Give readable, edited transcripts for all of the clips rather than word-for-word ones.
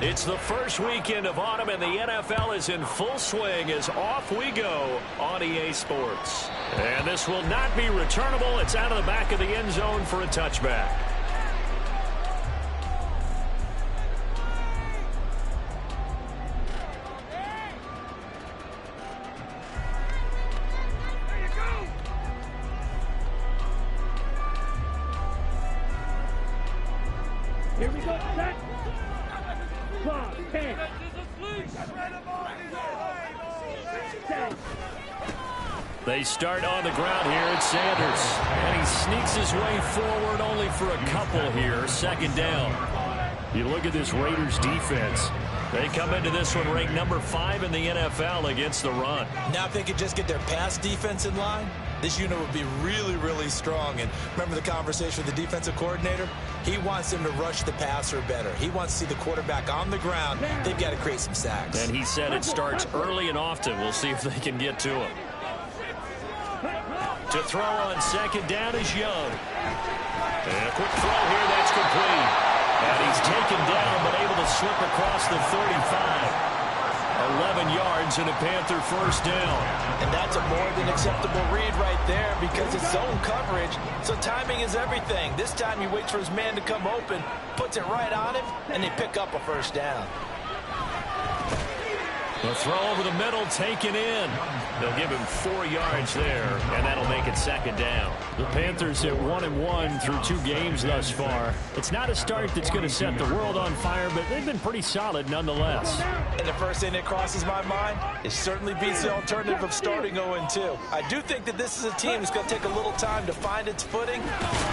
It's the first weekend of autumn, and the NFL is in full swing as off we go on EA Sports. And this will not be returnable. It's out of the back of the end zone for a touchback. Here we go, set. Clock, 10. They start on the ground here. It's Sanders. And he sneaks his way forward only for a couple here. Second down. You look at this Raiders defense. They come into this one ranked number 5 in the NFL against the run. Now if they could just get their pass defense in line, this unit would be really, really strong. And remember the conversation with the defensive coordinator? He wants them to rush the passer better. He wants to see the quarterback on the ground. They've got to create some sacks. And he said it starts early and often. We'll see if they can get to him. To throw on second down is Young. And a quick throw here, that's complete. And he's taken down, but able to slip across the 35. 11 yards and a Panther first down. And that's a more than acceptable read right there because it's zone coverage, so timing is everything. This time he waits for his man to come open, puts it right on him, and they pick up a first down. The throw over the middle taken in. They'll give him 4 yards there, and that'll make it second down. The Panthers at 1-1 through 2 games thus far. It's not a start that's going to set the world on fire, but they've been pretty solid nonetheless. And the first thing that crosses my mind, it certainly beats the alternative of starting 0-2. I do think that this is a team that's going to take a little time to find its footing.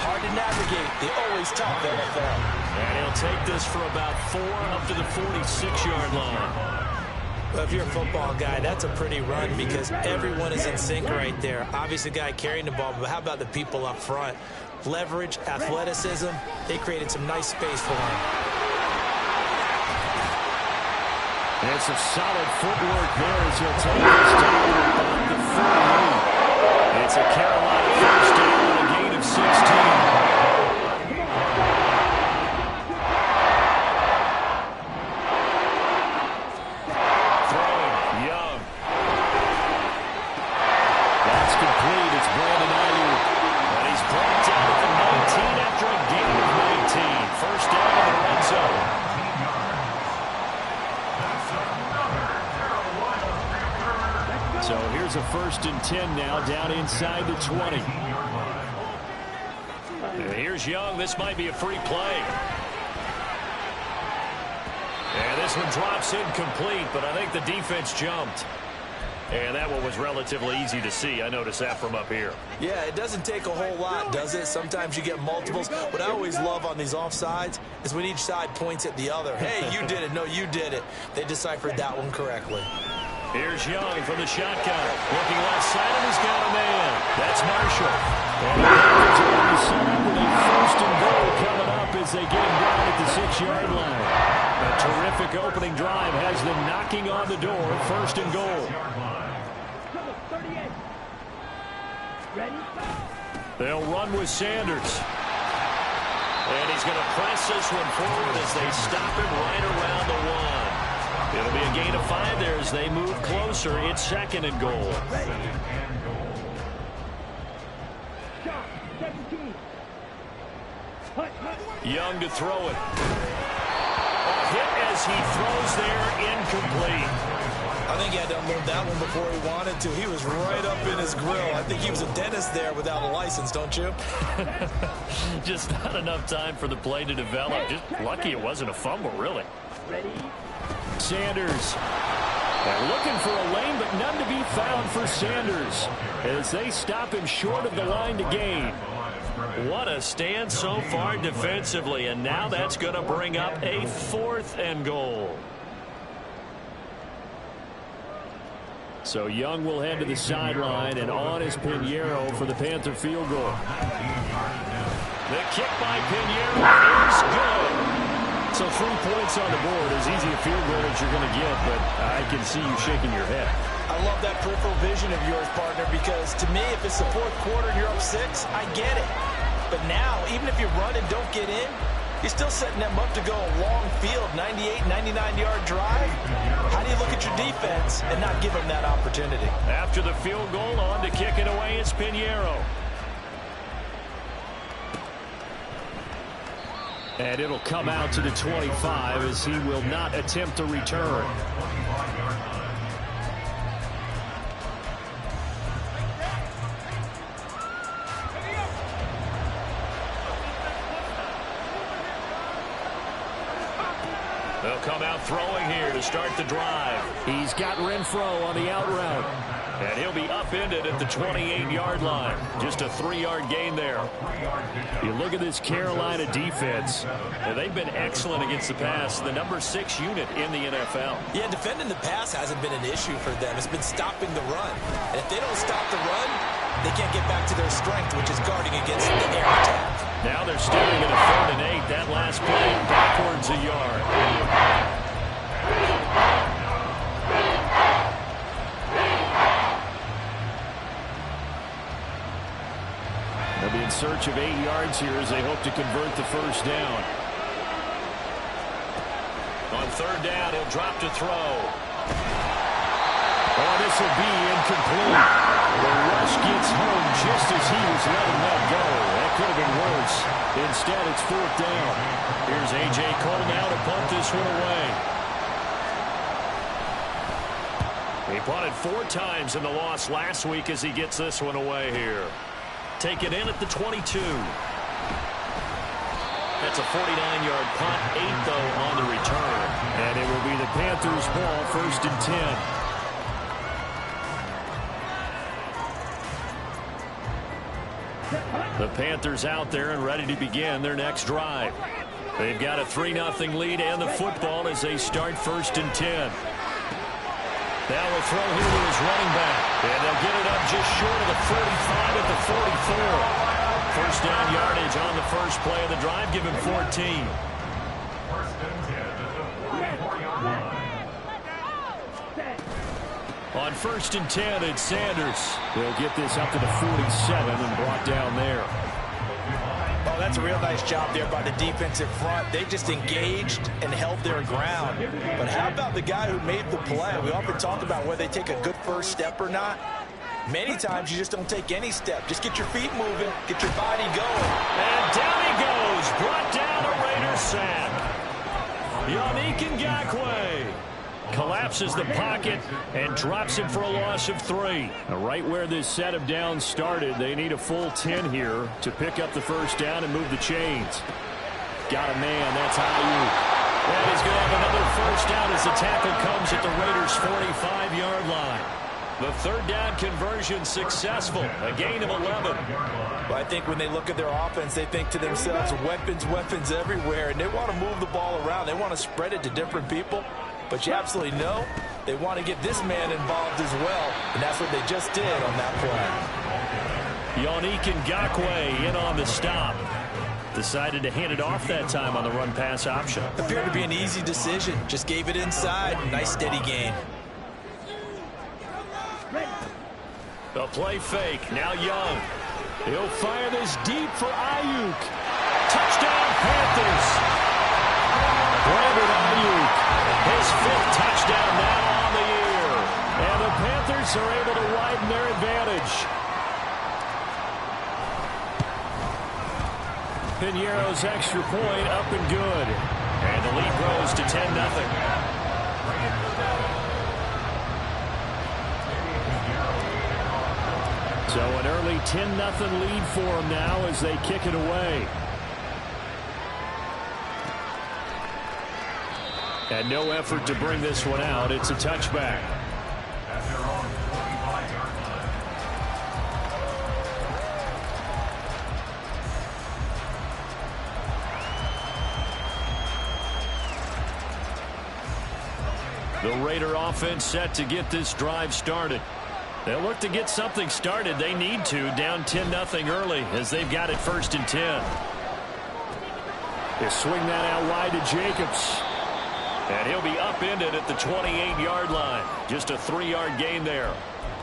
Hard to navigate. They always top the NFL. And he'll take this for about 4 up to the 46-yard line. Well, if you're a football guy, that's a pretty run because everyone is in sync right there. Obviously, the guy carrying the ball, but how about the people up front? Leverage, athleticism, they created some nice space for him. And some solid footwork there as he'll take this down about the 48. It's a Carolina first down and a gain of 16. So here's a 1st and 10 now down inside the 20. And here's Young. This might be a free play. And this one drops incomplete, but I think the defense jumped. And that one was relatively easy to see. I noticed that from up here. Yeah, it doesn't take a whole lot, does it? Sometimes you get multiples. What I always love on these offsides is when each side points at the other. Hey, you did it. No, you did it. They deciphered that one correctly. Here's Young from the shotgun. Looking left side, and he's got a man. That's Marshall. And the Panthers are going to set up with a 1st and goal coming up as they get him down at the 6-yard line. A terrific opening drive has them knocking on the door. 1st and goal. They'll run with Sanders. And he's going to press this one forward as they stop him right around the 1. It'll be a gain of 5 there as they move closer. It's 2nd and goal. Young to throw it. A hit as he throws there, incomplete. I think he had to unload that one before he wanted to. He was right up in his grill. I think he was a dentist there without a license, don't you? Just not enough time for the play to develop. Just lucky it wasn't a fumble, really. Sanders. They're looking for a lane, but none to be found for Sanders as they stop him short of the line to gain. What a stand so far defensively, and now that's going to bring up a 4th and goal. So Young will head to the sideline, and on is Pinheiro for the Panther field goal. The kick by Pinheiro is good. So 3 points on the board, as easy a field goal as you're going to get, but I can see you shaking your head. I love that peripheral vision of yours, partner, because to me, if it's the 4th quarter and you're up 6, I get it. But now, even if you run and don't get in, He's still setting them up to go a long field, 98, 99-yard drive. How do you look at your defense and not give them that opportunity? After the field goal, on to kick it away is Pinheiro. And it'll come out to the 25 as he will not attempt to return. They'll come out throwing here to start the drive. He's got Renfro on the out route. And he'll be upended at the 28-yard line. Just a 3-yard gain there. You look at this Carolina defense. They've been excellent against the pass. The number 6 unit in the NFL. Yeah, defending the pass hasn't been an issue for them. It's been stopping the run. And if they don't stop the run, they can't get back to their strength, which is guarding against the air attack. Now they're staring at a 3rd and 8. That last play backwards a yard. They'll be in search of 8 yards here as they hope to convert the first down. On 3rd down, he'll drop to throw. Oh, this will be incomplete. The rush gets home just as he was letting that go. That could have been worse. Instead, it's 4th down. Here's A.J. Cole now to punt this one away. He punted 4 times in the loss last week as he gets this one away here. Take it in at the 22. That's a 49-yard punt, 8 though on the return. And it will be the Panthers' ball, 1st and 10. The Panthers out there and ready to begin their next drive. They've got a 3-0 lead and the football as they start 1st and 10. Now we'll throw here to his running back. And they'll get it up just short of the 45 at the 44. First down yardage on the first play of the drive. Give him 14. On 1st and 10, it's Sanders. They'll get this up to the 47 and brought down there. Oh, that's a real nice job there by the defensive front. They just engaged and held their ground. But how about the guy who made the play? We often talk about whether they take a good first step or not. Many times you just don't take any step. Just get your feet moving, get your body going. And down he goes. Brought down a Raiders sack. Yannick Ngakoue collapses the pocket and drops him for a loss of 3. Now, right where this set of downs started, they need a full 10 here to pick up the first down and move the chains. Got a man, that's Ayuk. And he's going to have another first down as the tackle comes at the Raiders' 45-yard line. The 3rd down conversion successful, a gain of 11. Well, I think when they look at their offense, they think to themselves, weapons, weapons everywhere, and they want to move the ball around. They want to spread it to different people. But you absolutely know they want to get this man involved as well, and that's what they just did on that play. Yannick Ngakoue in on the stop. Decided to hand it off that time on the run-pass option. Appeared to be an easy decision. Just gave it inside. Nice steady gain. A play fake. Now Young. He'll fire this deep for Ayuk. Touchdown Panthers. Brandon Ayuk. His 5th touchdown now on the year. And the Panthers are able to widen their advantage. Pinheiro's extra point up and good. And the lead grows to 10-0. So an early 10-0 lead for them now as they kick it away. And no effort to bring this one out. It's a touchback. The Raider offense set to get this drive started. They'll look to get something started. They need to, down 10-0 early as they've got it 1st and 10. They swing that out wide to Jacobs. And he'll be upended at the 28-yard line. Just a 3-yard gain there.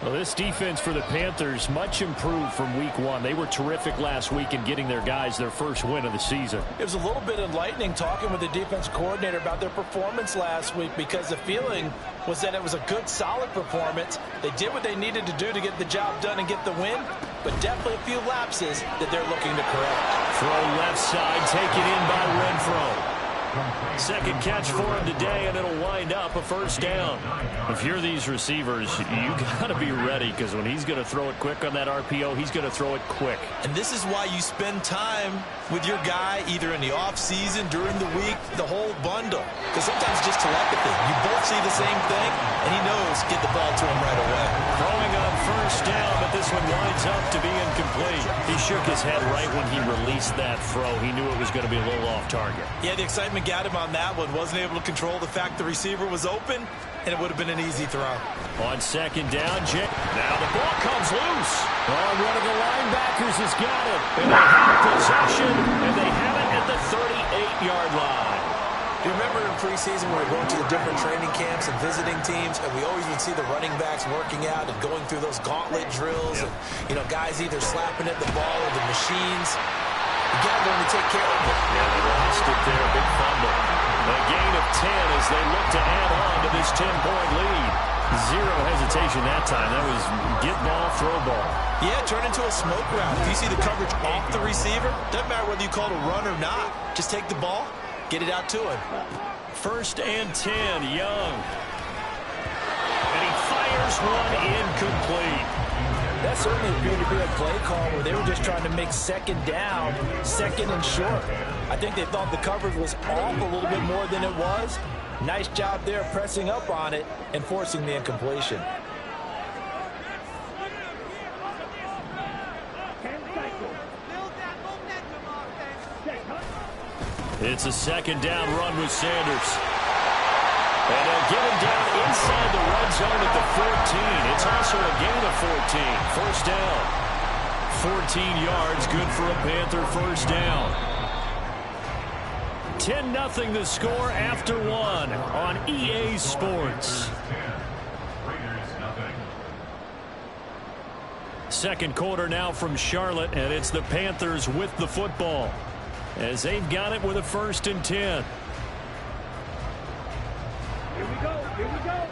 Well, this defense for the Panthers, much improved from week one. They were terrific last week in getting their guys their first win of the season. It was a little bit enlightening talking with the defense coordinator about their performance last week, because the feeling was that it was a good, solid performance. They did what they needed to do to get the job done and get the win, but definitely a few lapses that they're looking to correct. Throw left side, taken in by Renfro. Second catch for him today, and it'll wind up a first down. If you're these receivers, you got to be ready, because when he's going to throw it quick on that RPO, he's going to throw it quick. And this is why you spend time with your guy either in the offseason, during the week, the whole bundle. Because sometimes just telepathy. You both see the same thing, and he knows get the ball to him right away. Throwing on first down, but this one winds up to be incomplete. He shook his head right when he released that throw. He knew it was going to be a little off target. Yeah, the excitement got him on that one. Wasn't able to control the fact the receiver was open, and it would have been an easy throw. On second down, now the ball comes loose. Oh, one of the linebackers has got it. And they have possession, and they have it at the 38-yard line. You remember in preseason when we were going to the different training camps and visiting teams, and we always would see the running backs working out and going through those gauntlet drills, and, you know, guys either slapping at the ball or the machines. You got to learn to take care of it. Yeah, they lost it there. Big fumble. A gain of 10 as they look to add on to this 10-point lead. Zero hesitation that time. That was get ball, throw ball. Yeah, turn into a smoke route. If you see the coverage off the receiver, doesn't matter whether you call it a run or not. Just take the ball, get it out to him. First and 10, Young. And he fires one incomplete. That certainly appeared to be a play call where they were just trying to make second down, second and short. I think they thought the coverage was off a little bit more than it was. Nice job there pressing up on it and forcing the incompletion. It's a second down run with Sanders. And they'll get him down inside the red zone at the 14. It's also a gain of 14. First down. 14 yards, good for a Panther first down. 10-0 the score after one on EA Sports. Second quarter now from Charlotte, and it's the Panthers with the football as they've got it with a first and 10. Here we go. Here we go.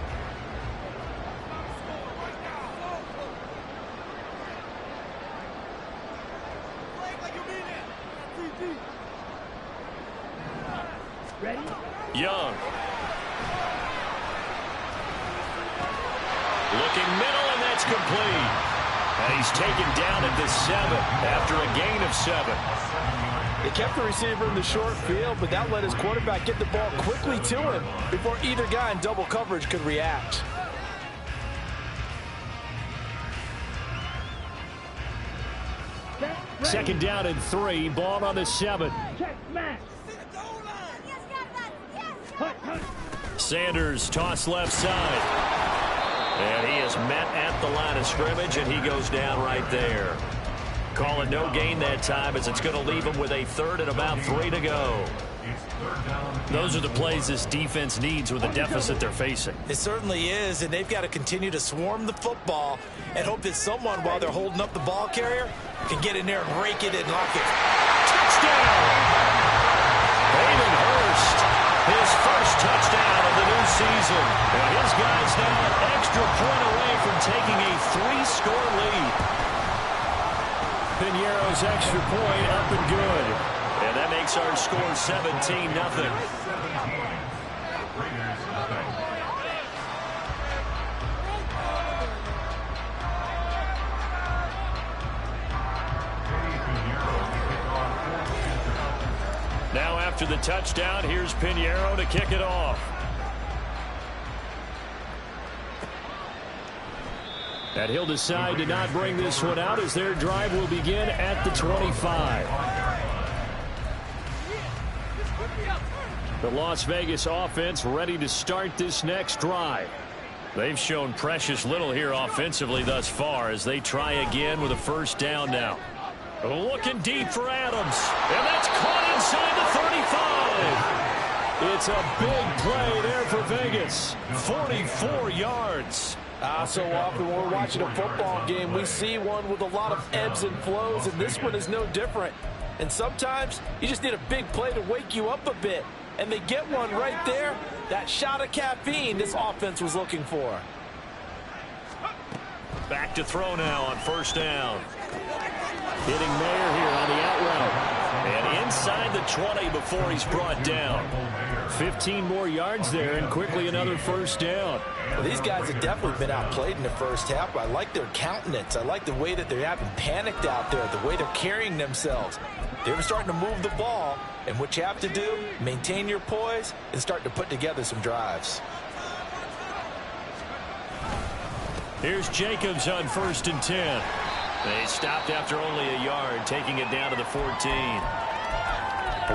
Ready? Young. Looking middle, and that's complete. And he's taken down at the 7 after a gain of 7. They kept the receiver in the short field, but that let his quarterback get the ball quickly to him before either guy in double coverage could react. Second down and 3, ball on the 7. Check, Max. Sanders toss left side. And he is met at the line of scrimmage, and he goes down right there. Call it no gain that time, as it's going to leave him with a third and about 3 to go. Those are the plays this defense needs with the deficit they're facing. It certainly is, and they've got to continue to swarm the football and hope that someone, while they're holding up the ball carrier, can get in there and rake it and lock it. Touchdown! Hayden Hurst, his first touchdown of the new season. And his guys now an extra point away from taking a 3-score lead. Piñeiro's extra point up and good. And that makes our score 17-0. Now after the touchdown, here's Piñeiro to kick it off. And he'll decide to not bring this one out as their drive will begin at the 25. The Las Vegas offense ready to start this next drive. They've shown precious little here offensively thus far as they try again with a first down now. Looking deep for Adams. And that's caught inside the 35. It's a big play there for Vegas. 44 yards. So often when we're watching a football game, we see one with a lot of ebbs and flows, and this one is no different. And sometimes you just need a big play to wake you up a bit. And they get one right there. That shot of caffeine this offense was looking for. Back to throw now on first down. Hitting Mayer here on the out route. And inside the 20 before he's brought down. 15 more yards there and quickly another first down. Well, these guys have definitely been outplayed in the first half. I like their countenance. I like the way that they haven't panicked out there, the way they're carrying themselves. They're starting to move the ball, and what you have to do, maintain your poise and start to put together some drives. Here's Jacobs on 1st and 10. They stopped after only a yard, taking it down to the 14.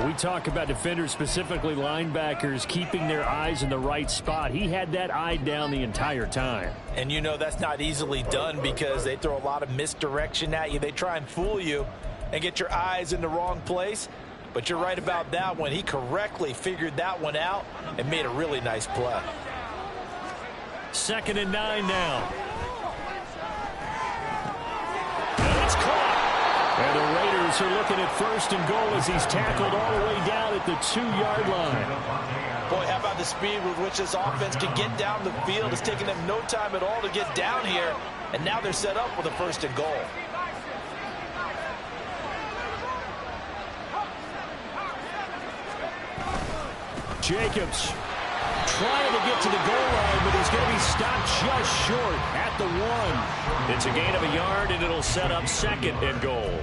We talk about defenders, specifically linebackers, keeping their eyes in the right spot. He had that eye down the entire time. And you know that's not easily done because they throw a lot of misdirection at you. They try and fool you and get your eyes in the wrong place. But you're right about that one. He correctly figured that one out and made a really nice play. 2nd and 9 now. And it's caught. And the Raiders are looking at 1st and goal as he's tackled all the way down at the 2-yard line. Boy, how about the speed with which this offense can get down the field? It's taking them no time at all to get down here. And now they're set up with a 1st and goal. Jacobs trying to get to the goal line, but he's going to be stopped just short at the 1. It's a gain of a yard, and it'll set up 2nd and goal.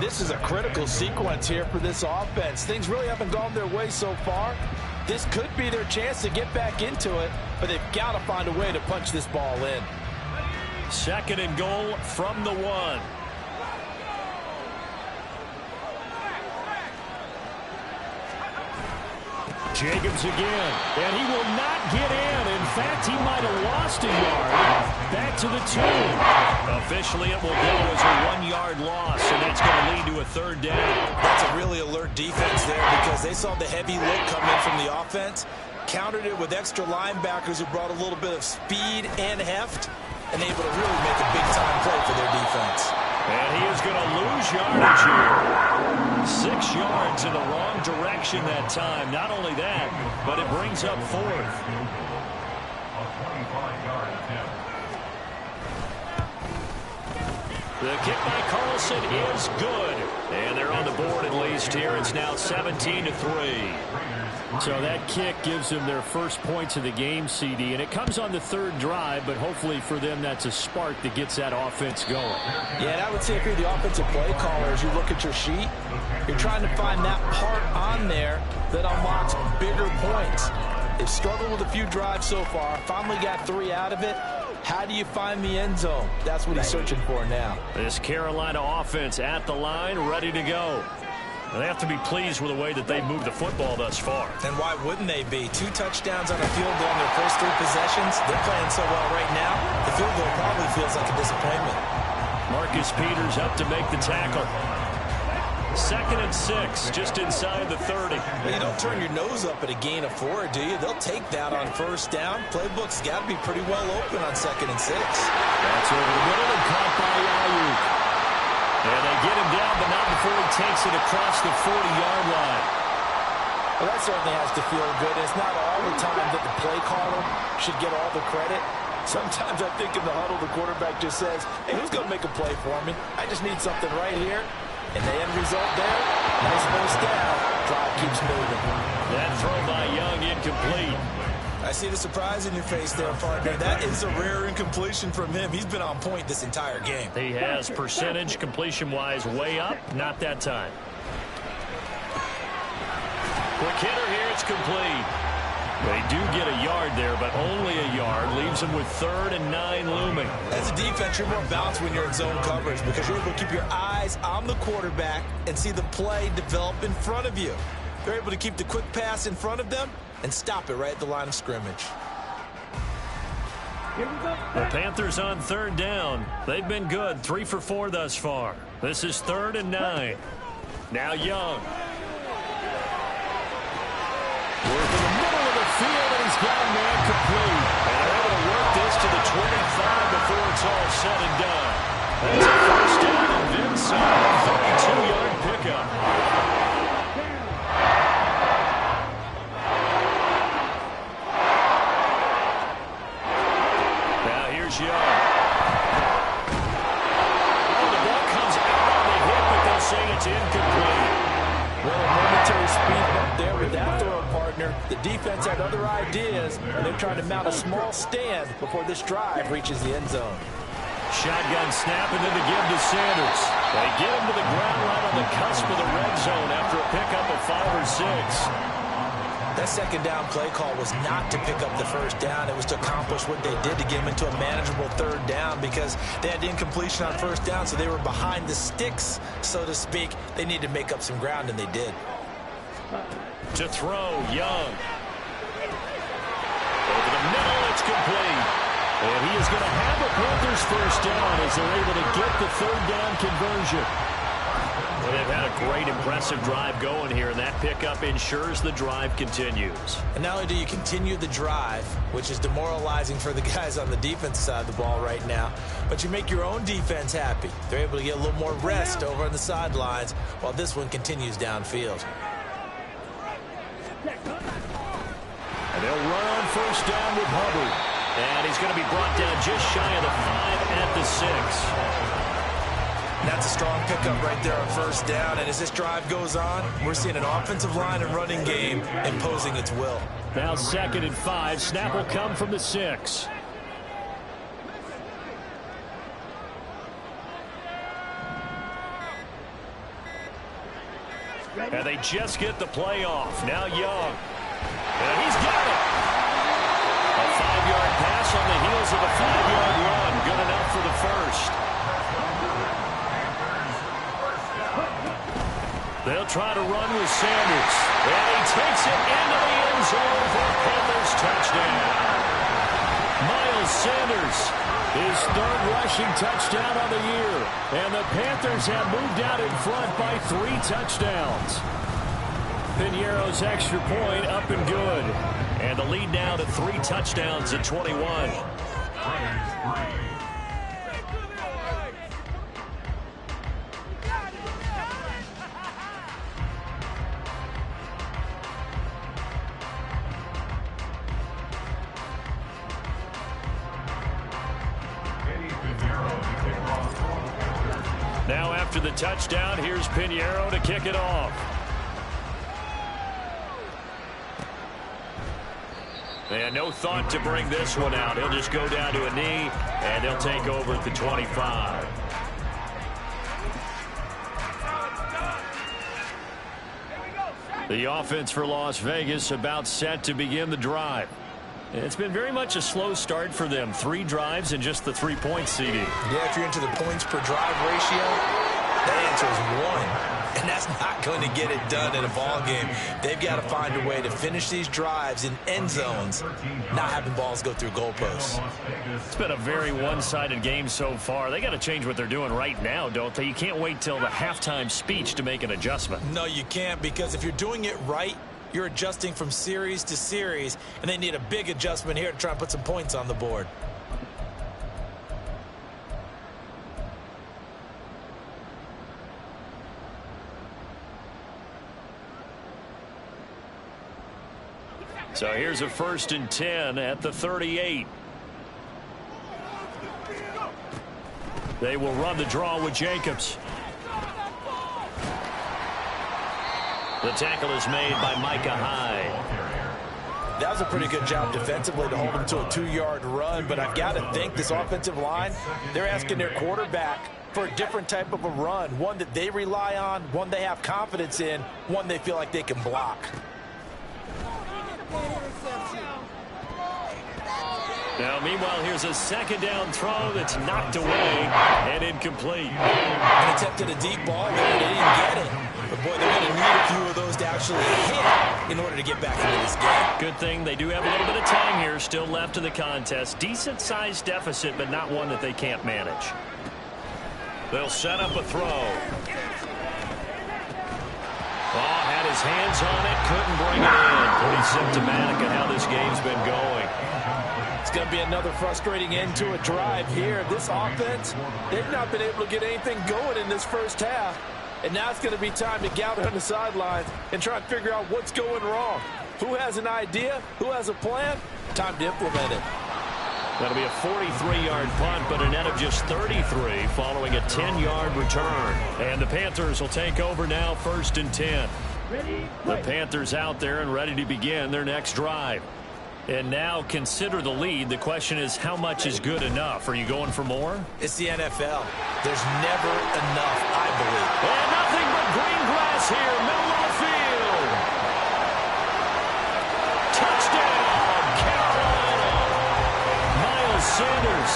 This is a critical sequence here for this offense. Things really haven't gone their way so far. This could be their chance to get back into it, but they've got to find a way to punch this ball in. 2nd and goal from the 1. Jacobs again, and he will not get in. In fact, he might have lost a yard. Back to the 2. Officially, it will go as a 1-yard loss, and that's going to lead to a 3rd down. That's a really alert defense there because they saw the heavy look come in from the offense, countered it with extra linebackers who brought a little bit of speed and heft, and able to really make a big-time play for their defense. And he is going to lose yardage here. 6 yards in the wrong direction that time. Not only that, but it brings up 4th. The kick by Carlson is good. And they're on the board at least here. It's now 17-3. So that kick gives them their first points of the game, CD, and it comes on the 3rd drive, but hopefully for them that's a spark that gets that offense going. Yeah, and I would say if you're the offensive play caller, as you look at your sheet, you're trying to find that part on there that unlocks bigger points. They've struggled with a few drives so far, finally got 3 out of it. How do you find the end zone? That's what he's searching for now. This Carolina offense at the line, ready to go. They have to be pleased with the way that they moved the football thus far. And why wouldn't they be? 2 touchdowns on a field goal in their first 3 possessions. They're playing so well right now, the field goal probably feels like a disappointment. Marcus Peters up to make the tackle. 2nd and 6, just inside the 30. Well, you don't turn your nose up at a gain of 4, do you? They'll take that on first down. Playbook's got to be pretty well open on 2nd and 6. That's over the middle and caught by Ayuk. And they get him down, but not before he takes it across the 40-yard line. Well, that certainly has to feel good. It's not all the time that the play caller should get all the credit. Sometimes I think in the huddle, the quarterback just says, hey, who's going to make a play for me? I just need something right here. And the end result there, nice first down. Drive keeps moving. That throw by Young incomplete. I see the surprise in your face there, partner. That is a rare incompletion from him. He's been on point this entire game. He has percentage completion-wise way up. Not that time. Quick hitter here. It's complete. They do get a yard there, but only a yard. Leaves them with 3rd and 9 looming. As a defense, you're more balanced when you're in zone coverage because you're able to keep your eyes on the quarterback and see the play develop in front of you. They're able to keep the quick pass in front of them and stop it right at the line of scrimmage. The Panthers on 3rd down. They've been good, 3 for 4 thus far. This is 3rd and 9. Now Young. Working field, and he's got a man complete. And they're able to work this to the 25 before it's all said and done. That's a first down and then some. 32-yard pickup. Now here's Young. Oh, the ball comes out on the hit, but they'll say it's incomplete. Well, a momentary speed bump there with that throw partner. The defense had other ideas, and they're trying to mount a small stand before this drive reaches the end zone. Shotgun snap, and then the give to Sanders. They get him to the ground right on the cusp of the red zone after a pickup of 5 or 6. That second down play call was not to pick up the first down. It was to accomplish what they did to get them into a manageable third down because they had incompletion on first down, so they were behind the sticks, so to speak. They needed to make up some ground, and they did. To throw, Young. Over the middle, it's complete. And he is going to have a Panthers first down as they're able to get the third down conversion. Well, they've had a great, impressive drive going here, and that pickup ensures the drive continues. And not only do you continue the drive, which is demoralizing for the guys on the defense side of the ball right now, but you make your own defense happy. They're able to get a little more rest over on the sidelines while this one continues downfield. And they'll run on first down with Hubbard. And he's going to be brought down just shy of the 5 at the 6. And that's a strong pickup right there on first down. And as this drive goes on, we're seeing an offensive line and running game imposing its will. Now 2nd and 5. Snap will come from the 6. And they just get the play off. Now Young. And he's got it. A 5-yard pass on the heels of a 5-yard run. Good enough for the first. They'll try to run with Sanders. And he takes it into the end zone for a Panthers touchdown. Miles Sanders, his 3rd rushing touchdown on the year. And the Panthers have moved out in front by 3 touchdowns. Piñeiro's extra point up and good. And the lead now to 3 touchdowns at 21. Now after the touchdown, here's Piñeiro to kick it off. And no thought to bring this one out. He'll just go down to a knee, and he'll take over at the 25. The offense for Las Vegas about set to begin the drive. It's been very much a slow start for them. 3 drives and just the 3-point CD. Yeah, if you're into the points per drive ratio, that answer is 1. And that's not going to get it done in a ball game. They've got to find a way to finish these drives in end zones, not having balls go through goalposts. It's been a very one-sided game so far. They got to change what they're doing right now, don't they? You can't wait till the halftime speech to make an adjustment. No, you can't, because if you're doing it right, you're adjusting from series to series, and they need a big adjustment here to try and put some points on the board. So here's a 1st and 10 at the 38. They will run the draw with Jacobs. The tackle is made by Micah Hyde. That was a pretty good job defensively to hold him to a 2-yard run, but I've got to think this offensive line, they're asking their quarterback for a different type of a run, one that they rely on, one they have confidence in, one they feel like they can block. Now, meanwhile, here's a 2nd down throw that's knocked away and incomplete. And attempted a deep ball there, they didn't get it. But, boy, they're going to need a few of those to actually hit in order to get back into this game. Good thing they do have a little bit of time here still left in the contest. Decent-sized deficit, but not one that they can't manage. They'll set up a throw. Oh, had his his hands on it, couldn't bring it in. Pretty symptomatic of how this game's been going. It's going to be another frustrating end to a drive here. This offense, they've not been able to get anything going in this first half. And now it's going to be time to gather on the sidelines and try and figure out what's going wrong. Who has an idea? Who has a plan? Time to implement it. That'll be a 43-yard punt, but a net of just 33 following a 10-yard return. And the Panthers will take over now, 1st and 10. The Panthers out there and ready to begin their next drive. And now consider the lead. The question is, how much is good enough? Are you going for more? It's the NFL. There's never enough, I believe. And nothing but green grass here, middle of the field. Touchdown, Carolina. Miles Sanders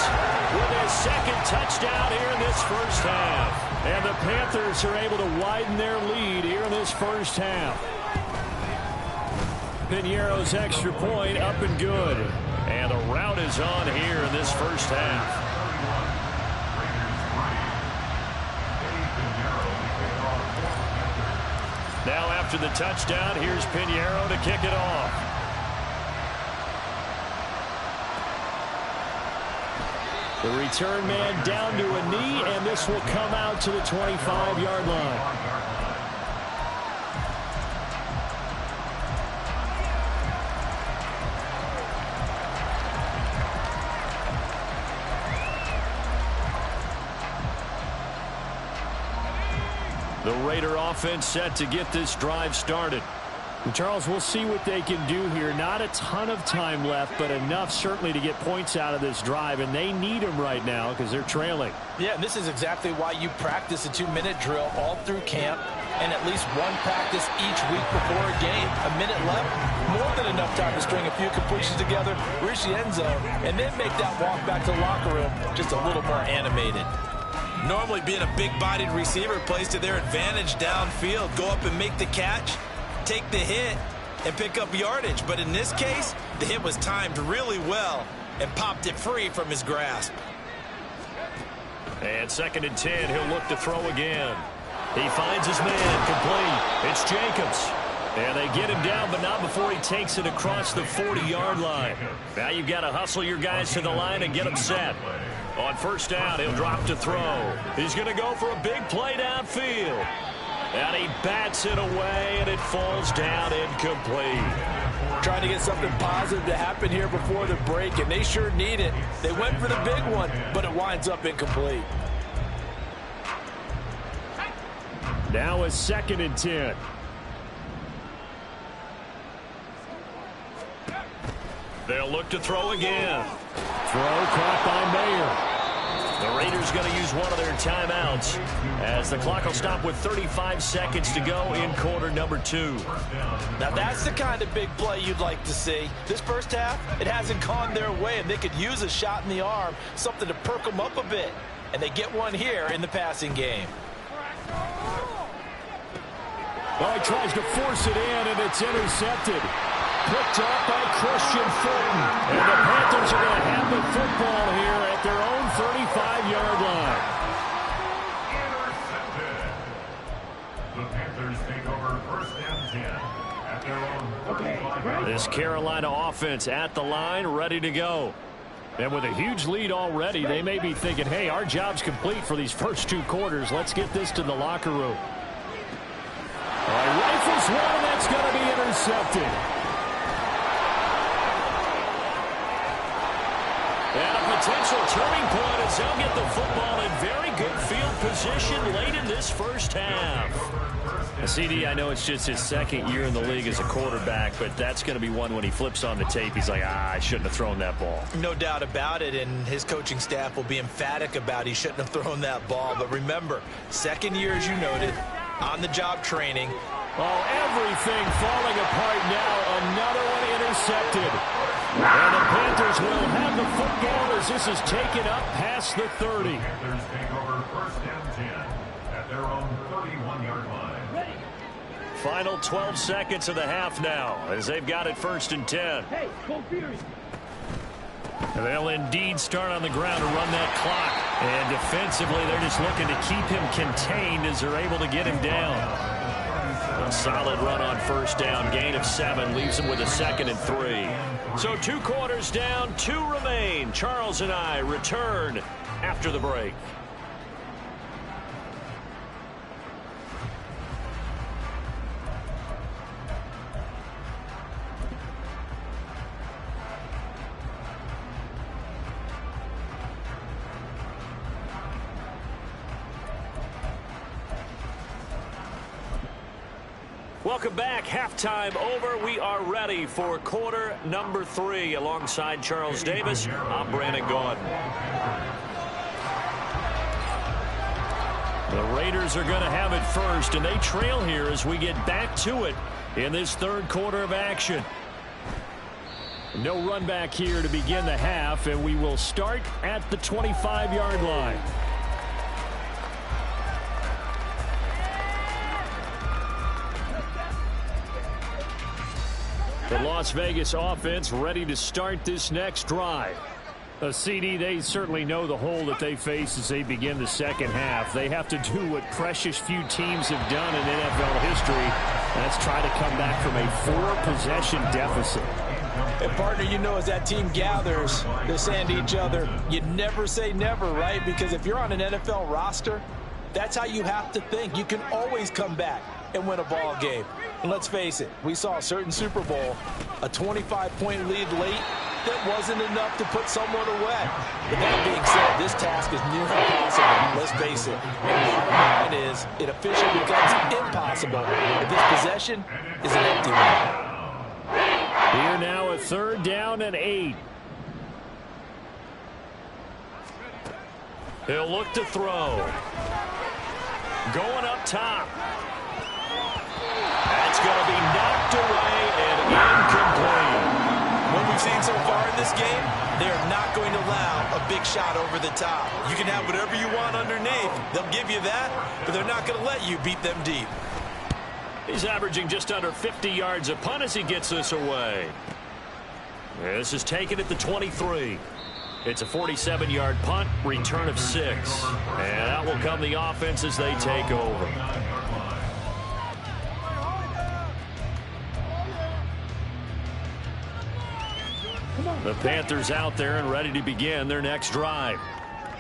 with his second touchdown here in this first half. And the Panthers are able to widen their lead here in this first half. Piñeiro's extra point up and good. And the route is on here in this first half. Now after the touchdown, here's Piñeiro to kick it off. The return man down to a knee, and this will come out to the 25-yard line. The Raider offense set to get this drive started. And Charles, we'll see what they can do here. Not a ton of time left, but enough certainly to get points out of this drive, and they need them right now because they're trailing. Yeah, and this is exactly why you practice a 2-minute drill all through camp and at least one practice each week before a game. A minute left, more than enough time to string a few completions together, reach the end zone, and then make that walk back to the locker room just a little more animated. Normally being a big-bodied receiver plays to their advantage downfield. Go up and make the catch, take the hit, and pick up yardage. But in this case, the hit was timed really well and popped it free from his grasp. And 2nd and 10, he'll look to throw again. He finds his man, complete. It's Jacobs. And they get him down, but not before he takes it across the 40-yard line. Now you've got to hustle your guys to the line and get them set. On 1st down, he'll drop to throw. He's going to go for a big play downfield. And he bats it away, and it falls down incomplete. Trying to get something positive to happen here before the break, and they sure need it. They went for the big one, but it winds up incomplete. Now a 2nd and 10. They'll look to throw again. Throw caught by Mayer. The Raiders going to use one of their timeouts as the clock will stop with 35 seconds to go in quarter number 2. Now that's the kind of big play you'd like to see. This first half, it hasn't gone their way, and they could use a shot in the arm, something to perk them up a bit. And they get one here in the passing game. Well, he tries to force it in, and it's intercepted. Picked up by Christian Fulton. And the Panthers are going to have the football here at their own 35-yard line. Intercepted. The Panthers take over 1st and 10 at their own 35-yard line. This Carolina offense at the line, ready to go. And with a huge lead already, they may be thinking, hey, our job's complete for these first 2 quarters. Let's get this to the locker room. All right, rifles one, and that's going to be intercepted. And a potential turning point as they'll get the football in very good field position late in this first half. CD, I know it's just his 2nd year in the league as a quarterback, but that's going to be one when he flips on the tape. He's like, I shouldn't have thrown that ball. No doubt about it, and his coaching staff will be emphatic about he shouldn't have thrown that ball. But remember, 2nd year, as you noted, on-the-job training. Oh, everything falling apart now. Another one intercepted. And the Panthers will have the football as this is taken up past the 30. Panthers take over 1st and 10 at their own 31-yard line. Final 12 seconds of the half now as they've got it 1st and 10. Hey, go Fury. And they'll indeed start on the ground to run that clock. And defensively, they're just looking to keep him contained as they're able to get him down. A solid run on first down. Gain of 7 leaves him with a 2nd and 3. So 2 quarters down, 2 remain. Charles and I return after the break. Welcome back. Halftime over. We are ready for quarter number 3. Alongside Charles Davis, I'm Brandon Gaudin. The Raiders are going to have it first, and they trail here as we get back to it in this third quarter of action. No run back here to begin the half, and we will start at the 25-yard line. The Las Vegas offense ready to start this next drive. CD, they certainly know the hole that they face as they begin the second half. They have to do what precious few teams have done in NFL history. That's try to come back from a 4-possession deficit. And partner, you know, as that team gathers, they're saying to each other, you never say never, right? Because if you're on an NFL roster, that's how you have to think. You can always come back and win a ball game. And let's face it, we saw a certain Super Bowl, a 25-point lead late that wasn't enough to put someone away. But that being said, this task is nearly impossible. Let's face it. And the bottom line is, it officially becomes impossible if this possession is an empty one. Here now, a 3rd down and 8. He'll look to throw. Going up top. That's going to be knocked away and incomplete. What we've seen so far in this game, they're not going to allow a big shot over the top. You can have whatever you want underneath. They'll give you that, but they're not going to let you beat them deep. He's averaging just under 50 yards a punt as he gets this away. This is taken at the 23. It's a 47-yard punt, return of 6. And out will come the offense as they take over. The Panthers out there and ready to begin their next drive.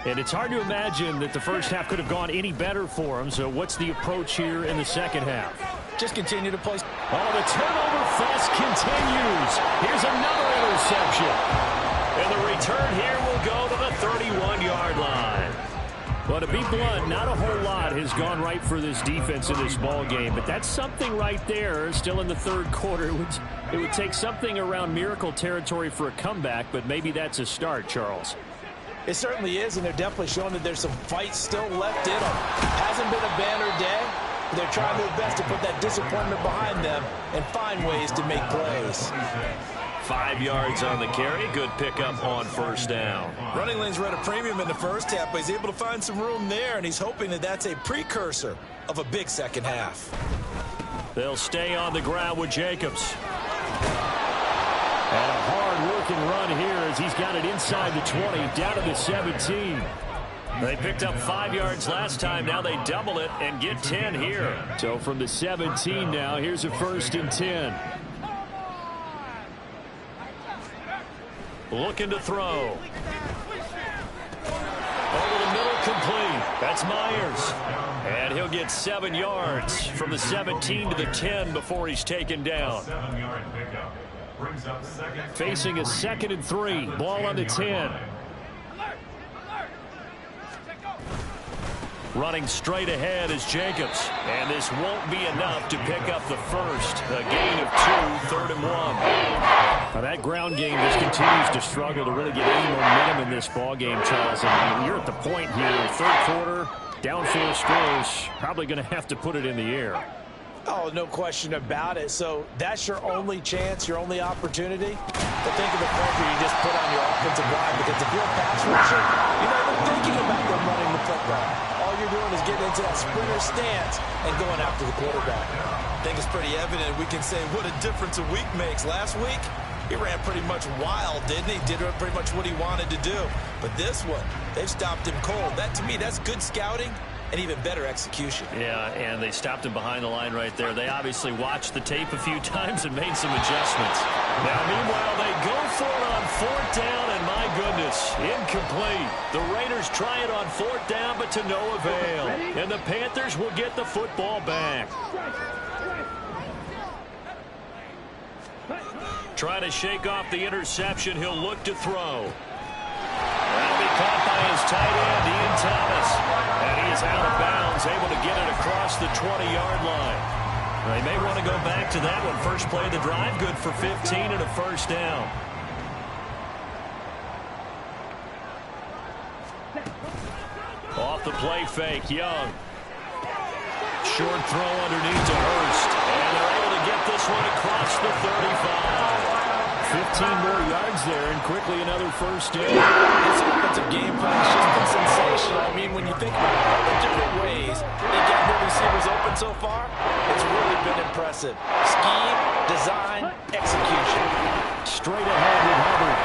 And it's hard to imagine that the first half could have gone any better for them. So what's the approach here in the second half? Just continue to play. Oh, the turnover fest continues. Here's another interception. And the return here will go to the 31-yard line. Well, to be blunt, not a whole lot has gone right for this defense in this ball game, but that's something right there. Still in the third quarter, it would take something around miracle territory for a comeback, but maybe that's a start, Charles. It certainly is, and they're definitely showing that there's some fight still left in them. Hasn't been a banner day, but they're trying their best to put that disappointment behind them and find ways to make plays. 5 yards on the carry. Good pickup on first down. Running lanes were at a premium in the first half, but he's able to find some room there, and he's hoping that that's a precursor of a big second half. They'll stay on the ground with Jacobs. And a hard-working run here as he's got it inside the 20, down to the 17. They picked up 5 yards last time. Now they double it and get 10 here. So from the 17 now, here's a 1st and 10. Looking to throw. Over the middle, complete. That's Myers. And he'll get 7 yards from the 17 to the 10 before he's taken down. 7-yard pickup. Brings up 2nd. Facing a 2nd and 3. Ball on the 10. Running straight ahead is Jacobs. And this won't be enough to pick up the first. A gain of 2, 3rd and 1. Now that ground game just continues to struggle to really get any momentum in this ball game, Charles. And you're at the point here, third quarter, down 4 scores, probably going to have to put it in the air. Oh, no question about it. So that's your only chance, your only opportunity. But think of the pressure you just put on your offensive line, because if you're a pass rusher, you're not even thinking about them running the football. All you're doing is getting into that sprinter stance and going after the quarterback. I think it's pretty evident. We can say what a difference a week makes. Last week, he ran pretty much wild, didn't he? Did pretty much what he wanted to do. But this one, they've stopped him cold. That, to me, that's good scouting and even better execution. Yeah, and they stopped him behind the line right there. They obviously watched the tape a few times and made some adjustments. Now, meanwhile, they go for it on 4th down, and my goodness, incomplete. The Raiders try it on 4th down, but to no avail. And the Panthers will get the football back. Trying to shake off the interception. He'll look to throw. That'll be caught by his tight end, Ian Thomas. And he is out of bounds, able to get it across the 20-yard line. They may want to go back to that one. First play of the drive, good for 15 and a first down. Off the play fake, Young. Short throw underneath to Hurst. And they're able to get this one across the 35. 15 more yards there, and quickly another first down. This offensive game plan has just been sensational. I mean, when you think about all the different ways they get their receivers open so far, it's really been impressive. Scheme, design, execution. Straight ahead with Hubbard.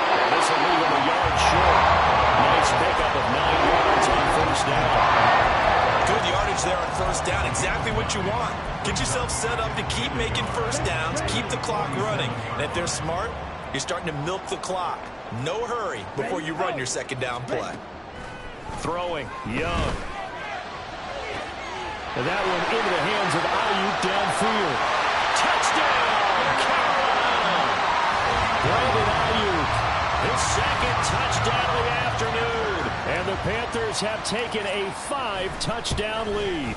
And this will leave him a yard short. Nice pickup of 9 yards on first down. Good yardage there on first down. Exactly what you want. Get yourself set up to keep making first downs, keep the clock running. And if they're smart, you're starting to milk the clock. No hurry before you run your second down play. Throwing, Young. And that one into the hands of Ayuk downfield. Touchdown, Carolina! Brandon Ayuk, his second touchdown of the afternoon. And the Panthers have taken a 5-touchdown lead.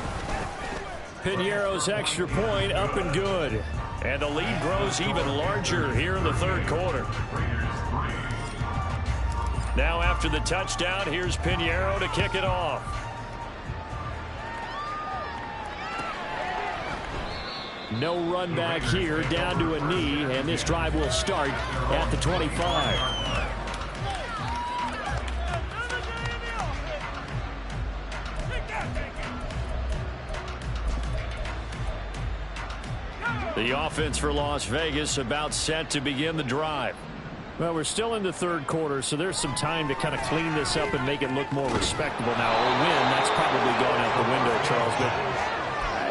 Piñeiro's extra point up and good. And the lead grows even larger here in the third quarter. Now after the touchdown, here's Piñeiro to kick it off. No run back here, down to a knee, and this drive will start at the 25. The offense for Las Vegas about set to begin the drive. Well, we're still in the third quarter, so there's some time to kind of clean this up and make it look more respectable. Now, a win, that's probably going out the window, Charles, but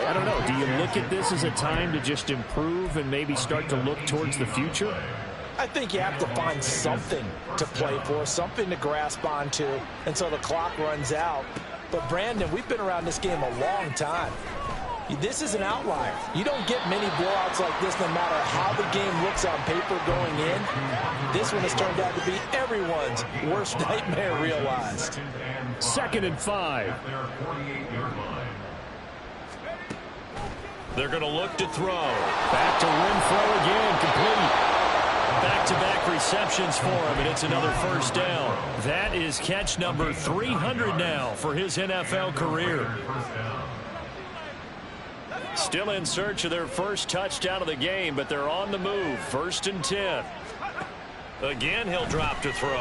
I don't know. Do you look at this as a time to just improve and maybe start to look towards the future? I think you have to find something to play for, something to grasp onto until the clock runs out. But, Brandon, we've been around this game a long time. This is an outlier. You don't get many blowouts like this no matter how the game looks on paper going in. This one has turned out to be everyone's worst nightmare realized. 2nd and 5. They're going to look to throw. Back to Renfro again, complete. Back-to-back receptions for him, and it's another first down. That is catch number 300 now for his NFL career. Still in search of their first touchdown of the game, but they're on the move. 1st and 10. Again, he'll drop to throw.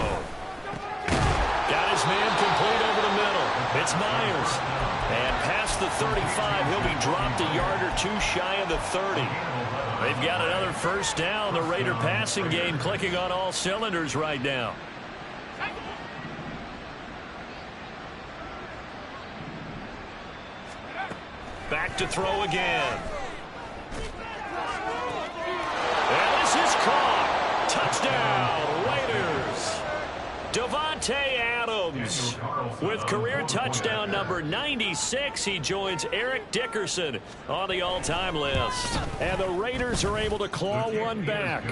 Got his man complete over the middle. It's Myers. And past the 35, he'll be dropped a yard or two shy of the 30. They've got another first down. The Raider passing game clicking on all cylinders right now. Back to throw again. And this is caught. Touchdown, Raiders. Davante Adams with career touchdown number 96. He joins Eric Dickerson on the all-time list. And the Raiders are able to claw one back.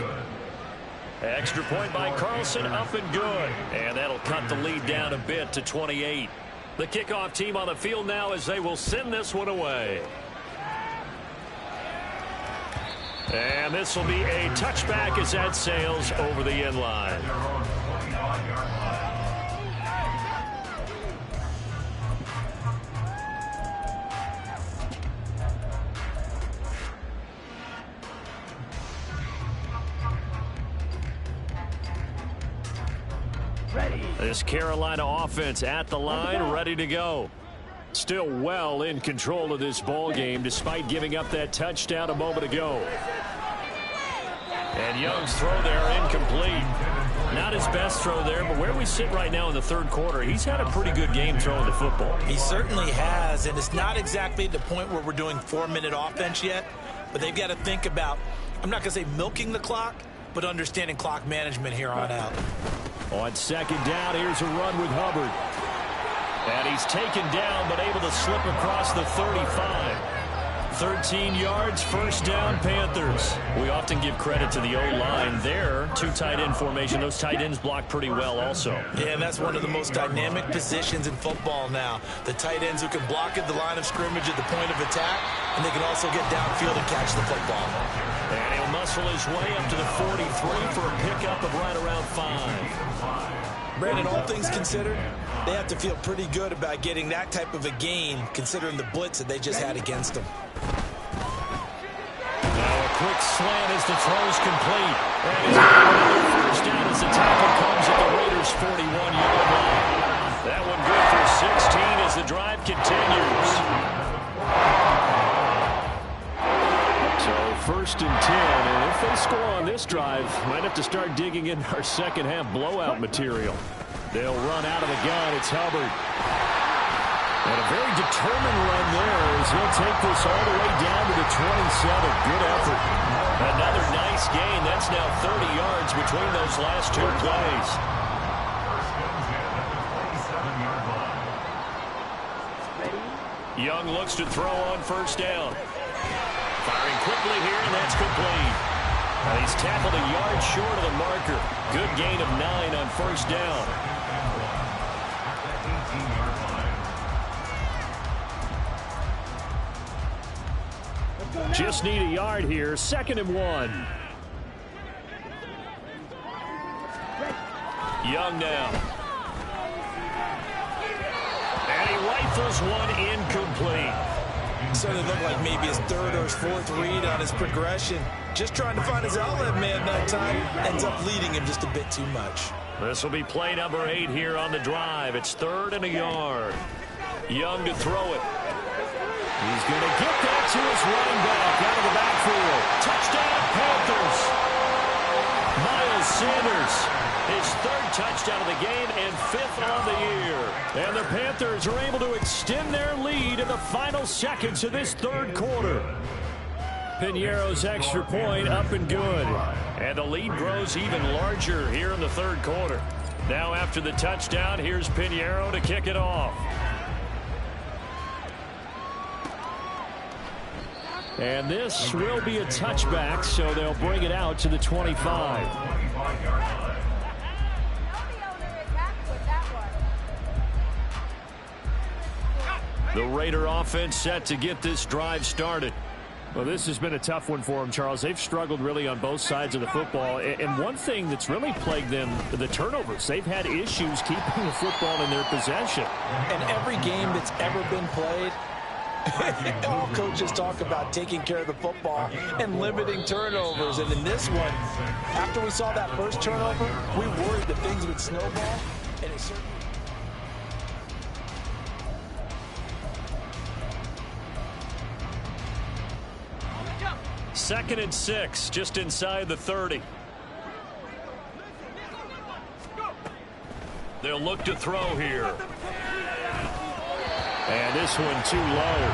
Extra point by Carlson, up and good. And that'll cut the lead down a bit to 28. The kickoff team on the field now as they will send this one away. And this will be a touchback as that sails over the end line. This Carolina offense at the line, ready to go. Still well in control of this ball game despite giving up that touchdown a moment ago. And Young's throw there incomplete. Not his best throw there, but where we sit right now in the third quarter, he's had a pretty good game throwing the football. He certainly has, and it's not exactly the point where we're doing 4-minute offense yet, but they've got to think about, I'm not going to say milking the clock, but understanding clock management here on out. On second down, here's a run with Hubbard. And he's taken down, but able to slip across the 35. 13 yards, first down, Panthers. We often give credit to the O-line there. Two tight end formation. Those tight ends block pretty well also. Yeah, and that's one of the most dynamic positions in football now. The tight ends who can block at the line of scrimmage at the point of attack, and they can also get downfield and catch the football. And he'll muscle his way up to the 43 for a pickup of right around 5. Brandon, all things considered, they have to feel pretty good about getting that type of a gain, considering the blitz that they just had against them. Now a quick slant as the throw's complete. And he's got another first down as the tackle comes at the Raiders' 41-yard line. That one good for 16 as the drive continues. So first and 10, and if they score on this drive, might have to start digging in our second half blowout material. They'll run out of the gun. It's Hubbard. And a very determined run there as he'll take this all the way down to the 27. Good effort. Another nice gain. That's now 30 yards between those last two plays. Young looks to throw on first down. Firing quickly here, and that's complete. And he's tackled a yard short of the marker. Good gain of 9 on first down. Just need a yard here. Second and 1. Young now. And he rifles one incomplete. Certainly looked like maybe his third or his fourth read on his progression. Just trying to find his outlet man that time. Ends up leading him just a bit too much. This will be play number 8 here on the drive. It's 3rd and a yard. Young to throw it. He's going to get that to his running back out of the backfield. Touchdown, Panthers. Miles Sanders, his 3rd touchdown of the game and 5th on the year. And the Panthers are able to extend their lead in the final seconds of this 3rd quarter. Piñeiro's extra point up and good. And the lead grows even larger here in the 3rd quarter. Now after the touchdown, here's Piñeiro to kick it off. And this will be a touchback, so they'll bring it out to the 25. The Raider offense set to get this drive started. Well, this has been a tough one for them, Charles. They've struggled really on both sides of the football. And one thing that's really plagued them, the turnovers. They've had issues keeping the football in their possession. And every game that's ever been played, all coaches talk about taking care of the football and limiting turnovers. And in this one, after we saw that first turnover, we worried that things would snowball. And it certainly... Second and 6, just inside the 30. They'll look to throw here. And this one too low.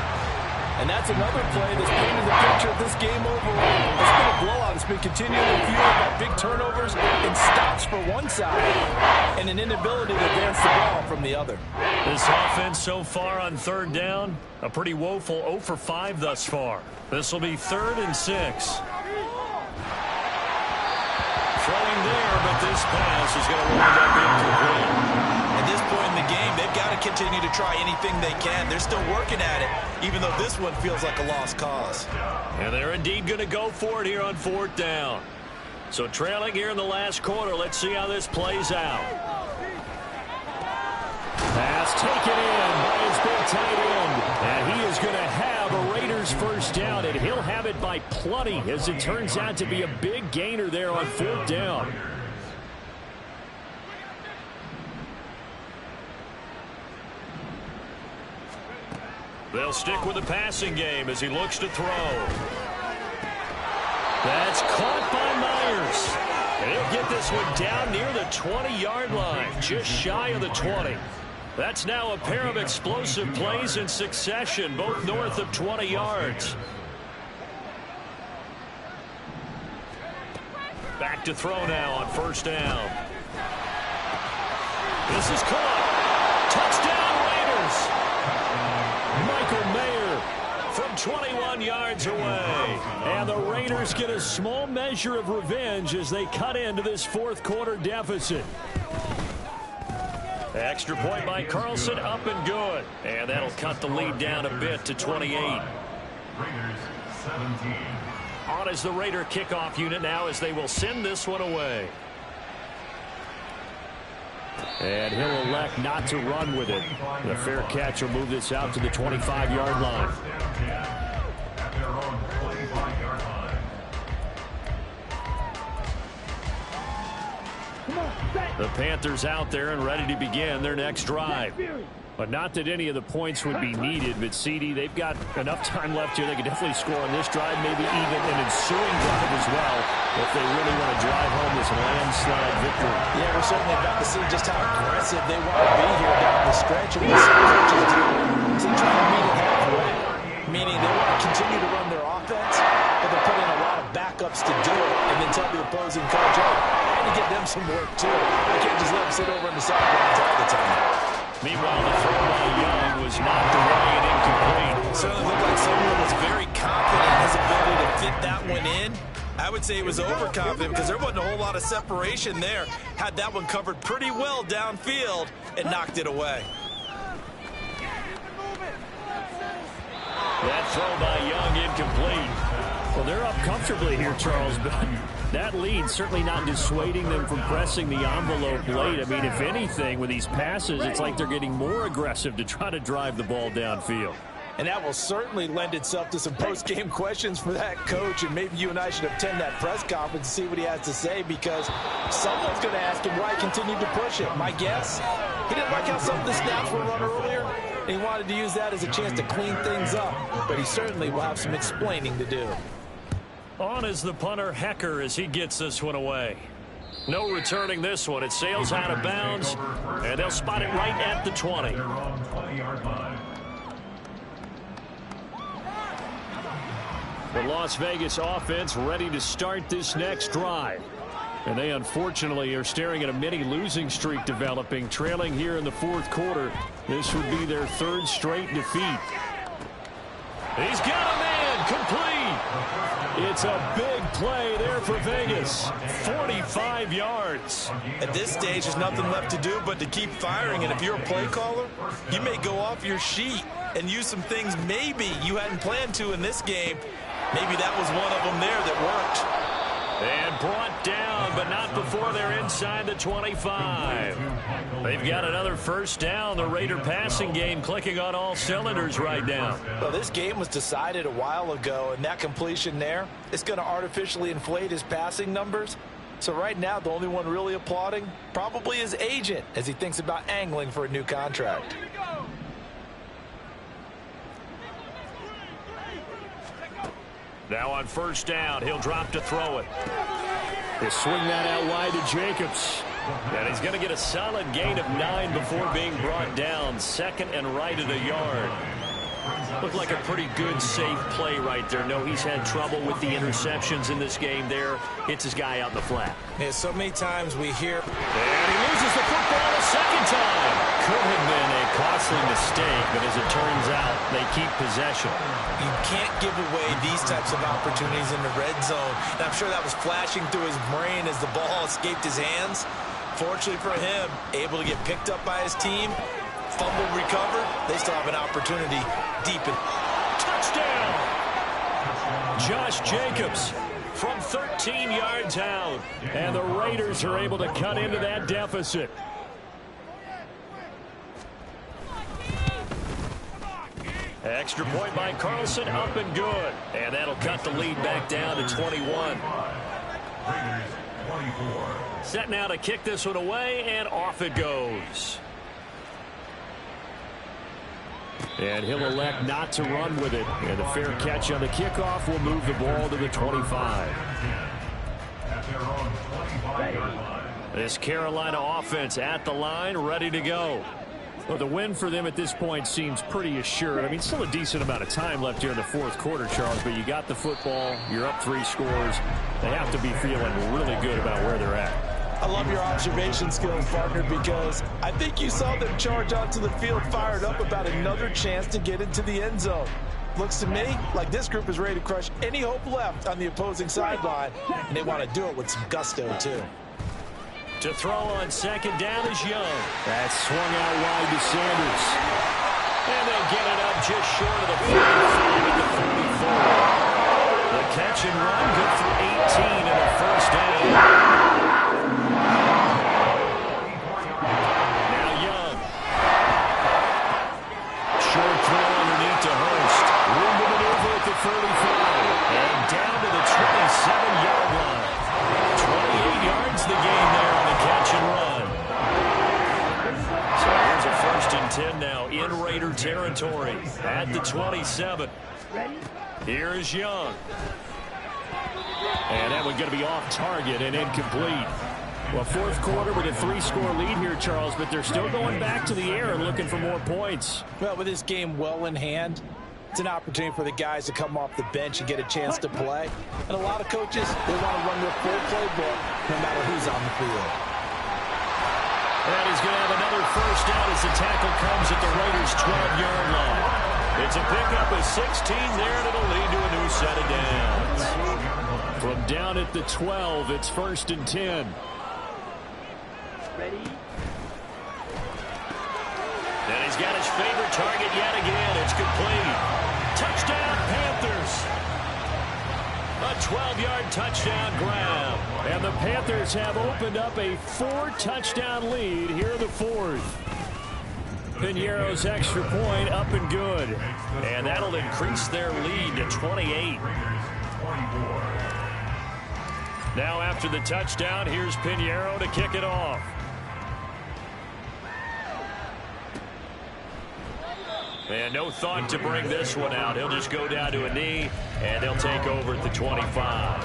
And that's another play that's painted the picture of this game overall. It's been a blowout. It's been continually fueled by big turnovers and stops for one side and an inability to advance the ball from the other. This offense so far on 3rd down, a pretty woeful 0 for 5 thus far. This will be 3rd and 6. Throwing there, but this pass is going to wind up incomplete. At this point in the game, they've got to continue to try anything they can. They're still working at it, even though this one feels like a lost cause. And they're indeed going to go for it here on 4th down. So trailing here in the last quarter, let's see how this plays out. Pass taken in by his big tight end. And he is going to have a Raiders first down, and he'll have it by plenty as it turns out to be a big gainer there on 4th down. They'll stick with the passing game as he looks to throw. That's caught by Myers. And he'll get this one down near the 20-yard line, just shy of the 20. That's now a pair of explosive plays in succession, both north of 20 yards. Back to throw now on first down. This is caught. Touchdown, Raiders. Michael Mayer from 21 yards away. And the Raiders get a small measure of revenge as they cut into this fourth quarter deficit. Extra point by Carlson, up and good. And that'll cut the lead down a bit to 28. Raiders 17. On is the Raider kickoff unit now as they will send this one away. And he'll elect not to run with it. The fair catch will move this out to the 25-yard line. At their own 25-yard line. The Panthers out there and ready to begin their next drive. But not that any of the points would be needed, but CD, they've got enough time left here. They could definitely score on this drive, maybe even an ensuing drive as well, if they really want to drive home this landslide victory. Yeah, we're certainly about to see just how aggressive they want to be here down the stretch. And what some coaches do is they try to meet it halfway, meaning they want to continue to run their offense, but they're putting a lot of backups to do it, and then tell the opposing coach, hey, I need to get them some work too. I can't just let them sit over on the sidelines all the time. Meanwhile, the throw by Young was knocked away and incomplete. Certainly looked like someone was very confident in his ability to fit that one in. I would say he was overconfident because there wasn't a whole lot of separation there. Had that one covered pretty well downfield and knocked it away. That throw by Young incomplete. Well, they're up comfortably here, Charles, but that lead certainly not dissuading them from pressing the envelope late. I mean, if anything, with these passes, it's like they're getting more aggressive to try to drive the ball downfield. And that will certainly lend itself to some post-game questions for that coach, and maybe you and I should attend that press conference and see what he has to say, because someone's going to ask him why he continued to push it. My guess, he didn't like how some of the snaps were run earlier, and he wanted to use that as a chance to clean things up, but he certainly will have some explaining to do. On is the punter, Hecker, as he gets this one away. No returning this one. It sails out of bounds, and they'll spot it right at the 20. Their own 20-yard line. The Las Vegas offense ready to start this next drive. And they unfortunately are staring at a mini losing streak developing, trailing here in the fourth quarter. This would be their third straight defeat. He's got a man, complete. It's a big play there for Vegas. 45 yards. At this stage, there's nothing left to do but to keep firing. And if you're a play caller, you may go off your sheet and use some things maybe you hadn't planned to in this game. Maybe that was one of them there that worked. And brought down, but not before they're inside the 25. They've got another first down. The Raider passing game clicking on all cylinders right now. Well, this game was decided a while ago, and that completion there is going to artificially inflate his passing numbers. So right now, the only one really applauding probably his agent as he thinks about angling for a new contract. Now on first down, he'll drop to throw it. He'll swing that out wide to Jacobs. And he's going to get a solid gain of 9 before being brought down. Second and right at a yard. Looked like a pretty good, safe play right there. No, he's had trouble with the interceptions in this game there. Hits his guy out in the flat. Yeah, so many times we hear... And he loses the football a second time. Could have been a costly mistake, but as it turns out, they keep possession. You can't give away these types of opportunities in the red zone. And I'm sure that was flashing through his brain as the ball escaped his hands. Fortunately for him, able to get picked up by his team, fumble recovered. They still have an opportunity deep in. Touchdown! Josh Jacobs from 13 yards out. And the Raiders are able to cut into that deficit. Extra point by Carlson, up and good. And that'll cut the lead back down to 21. Raiders 24. Set now to kick this one away, and off it goes. And he'll elect not to run with it. And the fair catch on the kickoff will move the ball to the 25. At their own 25. 25-yard line. This Carolina offense at the line, ready to go. Well, the win for them at this point seems pretty assured. I mean, still a decent amount of time left here in the fourth quarter, Charles, but you got the football, you're up 3 scores. They have to be feeling really good about where they're at. I love your observation skills, partner, because I think you saw them charge onto the field fired up about another chance to get into the end zone. Looks to me like this group is ready to crush any hope left on the opposing sideline, and they want to do it with some gusto, too. To throw on second down is Young. That's swung out wide to Sanders. And they get it up just short of the 45 at the 44. The catch and run good for 18 and a first down. Now Young. Short throw underneath to Hurst. Room to maneuver at the 45. And down to the 27-yard line. 28 yards the gain there on the catch and run. So here's a 1st and 10 now in Raider territory at the 27. Here is Young. And that one's going to be off target and incomplete. Well, fourth quarter with a 3-score lead here, Charles, but they're still going back to the air and looking for more points. Well, with this game well in hand, it's an opportunity for the guys to come off the bench and get a chance to play. And a lot of coaches, they want to run their full playbook no matter who's on the field. And he's going to have another first down as the tackle comes at the Raiders' 12-yard line. It's a pickup of 16 there, and it'll lead to a new set of downs. From down at the 12, it's 1st and 10. Ready? And he's got his favorite target yet again. It's complete. Touchdown, Panthers. A 12-yard touchdown grab. And the Panthers have opened up a 4-touchdown lead here in the fourth. Piñeiro's extra point up and good. And that'll increase their lead to 28. Now after the touchdown, here's Piñeiro to kick it off. And no thought to bring this one out. He'll just go down to a knee, and they'll take over at the 25.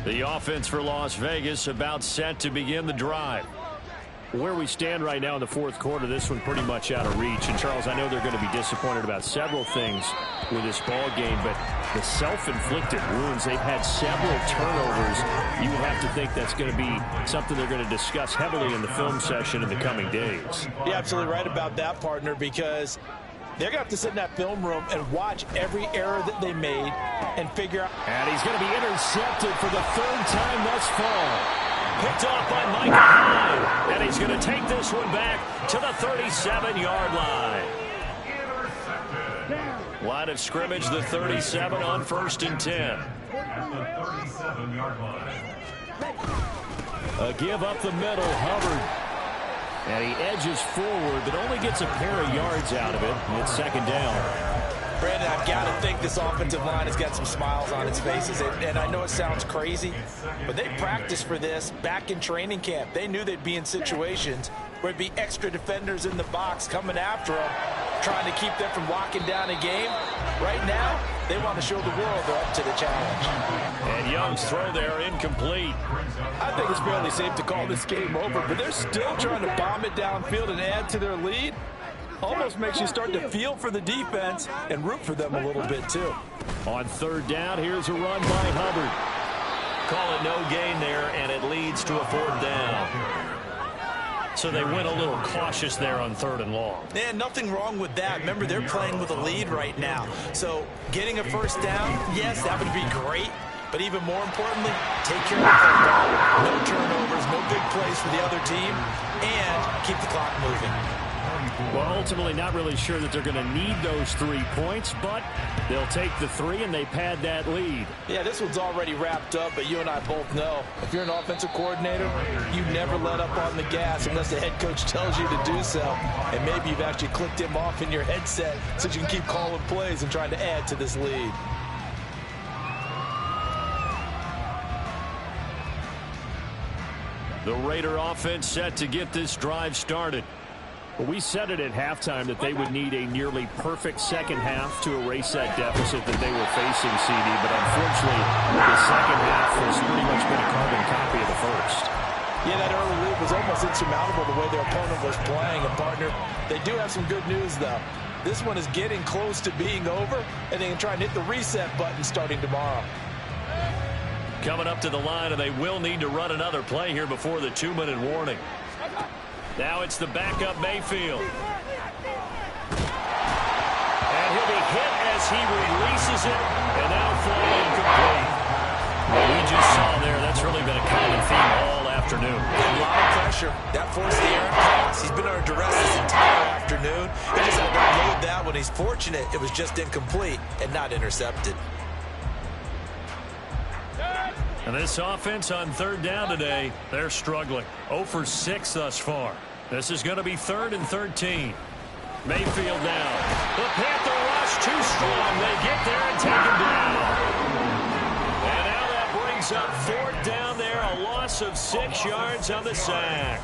The offense for Las Vegas about set to begin the drive. Where we stand right now in the fourth quarter, this one pretty much out of reach. And, Charles, I know they're going to be disappointed about several things with this ball game, but the self-inflicted wounds, they've had several turnovers. You would have to think that's going to be something they're going to discuss heavily in the film session in the coming days. You're absolutely right about that, partner, because they're going to have to sit in that film room and watch every error that they made and figure out. And he's going to be intercepted for the 3rd time thus far. Picked off by Micah Hyde. And he's going to take this one back to the 37-yard line. Line of scrimmage, the 37 on 1st and 10. At the 37-yard line. A give up the middle, Hubbard. And he edges forward, but only gets a pair of yards out of it. It's 2nd down. Brandon, I've got to think this offensive line has got some smiles on its faces. And I know it sounds crazy, but they practiced for this back in training camp. They knew they'd be in situations where it'd be extra defenders in the box coming after them, trying to keep them from locking down a game. Right now, they want to show the world they're up to the challenge. And Young's throw there incomplete. I think it's fairly safe to call this game over, but they're still trying to bomb it downfield and add to their lead. Almost makes you start to feel for the defense and root for them a little bit, too. On 3rd down, here's a run by Hubbard. Call it no gain there, and it leads to a 4th down. So they went a little cautious there on 3rd and long. And nothing wrong with that. Remember, they're playing with a lead right now. So getting a 1st down, yes, that would be great. But even more importantly, take care of the football. No turnovers, no big plays for the other team, and keep the clock moving. Well, ultimately, not really sure that they're going to need those 3 points, but they'll take the 3 and they pad that lead. Yeah, this one's already wrapped up, but you and I both know if you're an offensive coordinator, you never let up on the gas unless the head coach tells you to do so. And maybe you've actually clicked him off in your headset so you can keep calling plays and trying to add to this lead. The Raider offense set to get this drive started. Well, we said it at halftime that they would need a nearly perfect second half to erase that deficit that they were facing, CD. But unfortunately, the second half has pretty much been a carbon copy of the first. Yeah, that early lead was almost insurmountable the way their opponent was playing. And, partner, they do have some good news, though. This one is getting close to being over, and they can try and hit the reset button starting tomorrow. Coming up to the line, and they will need to run another play here before the 2-minute warning. Now it's the backup Mayfield. And he'll be hit as he releases it, and now flying incomplete. What we just saw there, that's really been a common theme all afternoon. A lot of pressure. That forced the errant pass. He's been under duress this entire afternoon. He just had to unload that one. He's fortunate it was just incomplete and not intercepted. And this offense on third down today, they're struggling. 0 for 6 thus far. This is going to be 3rd and 13. Mayfield down. The Panther rush too strong. They get there and take him down. And now that brings up 4th down there. A loss of 6 yards on the sack.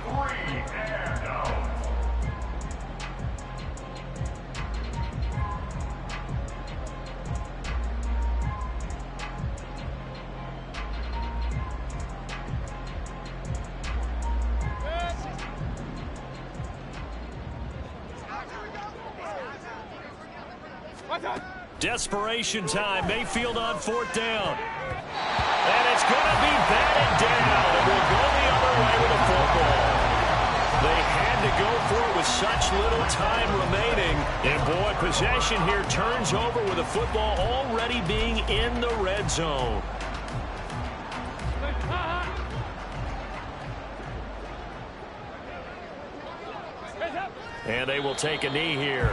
3 and out. Desperation time. Mayfield on 4th down. And it's going to be batted down. And we'll go the other way with the football. They had to go for it with such little time remaining. And, boy, possession here turns over with the football already being in the red zone. And they will take a knee here.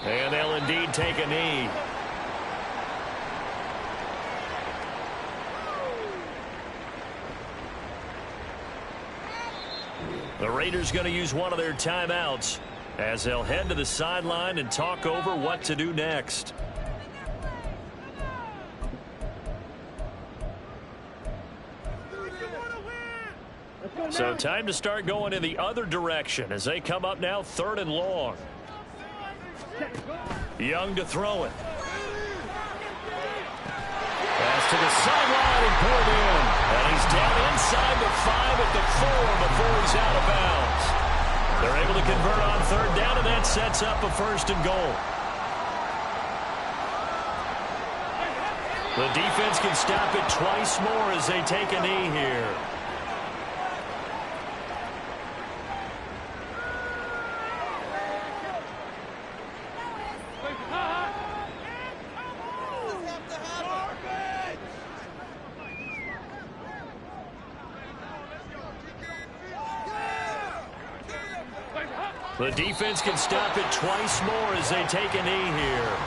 And they'll indeed take a knee. The Raiders going to use one of their timeouts as they'll head to the sideline and talk over what to do next. So time to start going in the other direction as they come up now 3rd and long. Young to throw it. Pass to the sideline and pulled in. And he's down inside the 5 at the 4 before he's out of bounds. They're able to convert on 3rd down, and that sets up a 1st and goal. The defense can stop it twice more as they take a knee here. The defense can stop it twice more as they take a knee here.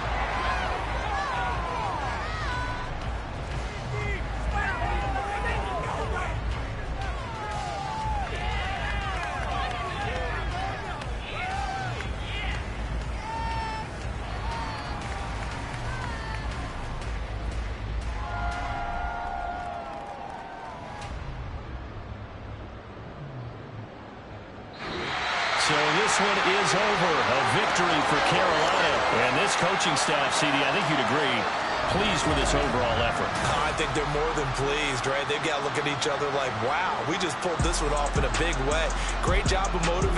So this one is over. A victory for Carolina. And this coaching staff, CD, I think you'd agree, pleased with this overall effort. I think they're more than pleased, right? They've got to look at each other like, wow, we just pulled this one off in a big way. Great job of motivating.